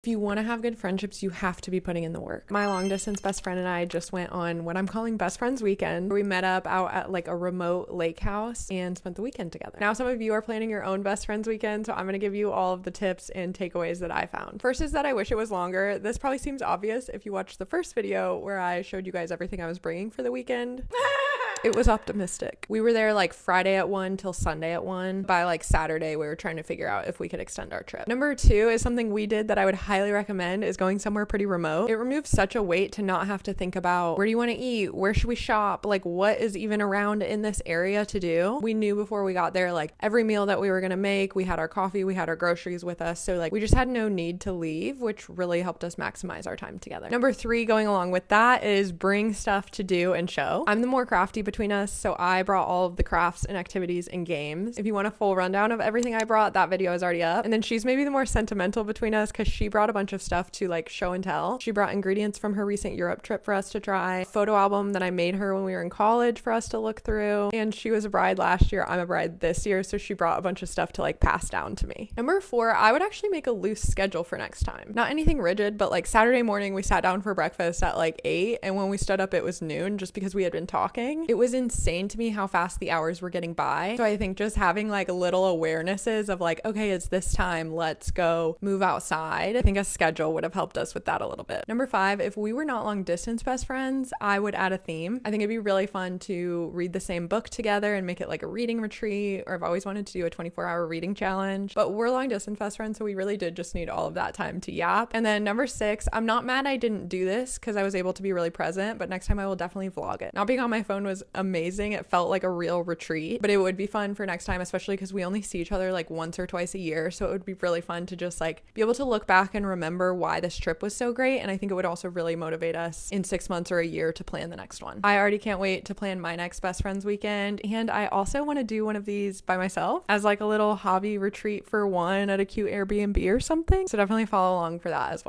If you want to have good friendships, you have to be putting in the work. My long distance best friend and I just went on what I'm calling best friends weekend. We met up out at like a remote lake house and spent the weekend together. Now some of you are planning your own best friends weekend, so I'm going to give you all of the tips and takeaways that I found. First is that I wish it was longer. This probably seems obvious if you watched the first video where I showed you guys everything I was bringing for the weekend. It was optimistic. We were there like Friday at 1 till Sunday at 1. By like Saturday, we were trying to figure out if we could extend our trip. Number 2 is something we did that I would highly recommend, is going somewhere pretty remote. It removes such a weight to not have to think about where do you want to eat? Where should we shop? Like what is even around in this area to do? We knew before we got there, like every meal that we were going to make, we had our coffee, we had our groceries with us. So like we just had no need to leave, which really helped us maximize our time together. Number 3, going along with that, is bring stuff to do and show. I'm the more crafty between us, so I brought all of the crafts and activities and games. If you want a full rundown of everything I brought, that video is already up. And then she's maybe the more sentimental between us because she brought a bunch of stuff to like show and tell. She brought ingredients from her recent Europe trip for us to try, a photo album that I made her when we were in college for us to look through, and she was a bride last year, I'm a bride this year, so she brought a bunch of stuff to like pass down to me. Number 4, I would actually make a loose schedule for next time. Not anything rigid, but like Saturday morning we sat down for breakfast at like 8, and when we stood up it was noon just because we had been talking. It was insane to me how fast the hours were getting by. So I think just having like little awarenesses of like, okay, it's this time, let's go move outside. I think a schedule would have helped us with that a little bit. Number 5, if we were not long distance best friends, I would add a theme. I think it'd be really fun to read the same book together and make it like a reading retreat, or I've always wanted to do a 24-hour reading challenge, but we're long distance best friends, so we really did just need all of that time to yap. And then number 6, I'm not mad I didn't do this because I was able to be really present, but next time I will definitely vlog it. Not being on my phone was amazing. It felt like a real retreat, but it would be fun for next time, especially because we only see each other like once or twice a year, so it would be really fun to just like be able to look back and remember why this trip was so great. And I think it would also really motivate us in 6 months or a year to plan the next one. I already can't wait to plan my next best friends weekend, and I also want to do one of these by myself as like a little hobby retreat for one at a cute Airbnb or something, so definitely follow along for that as well.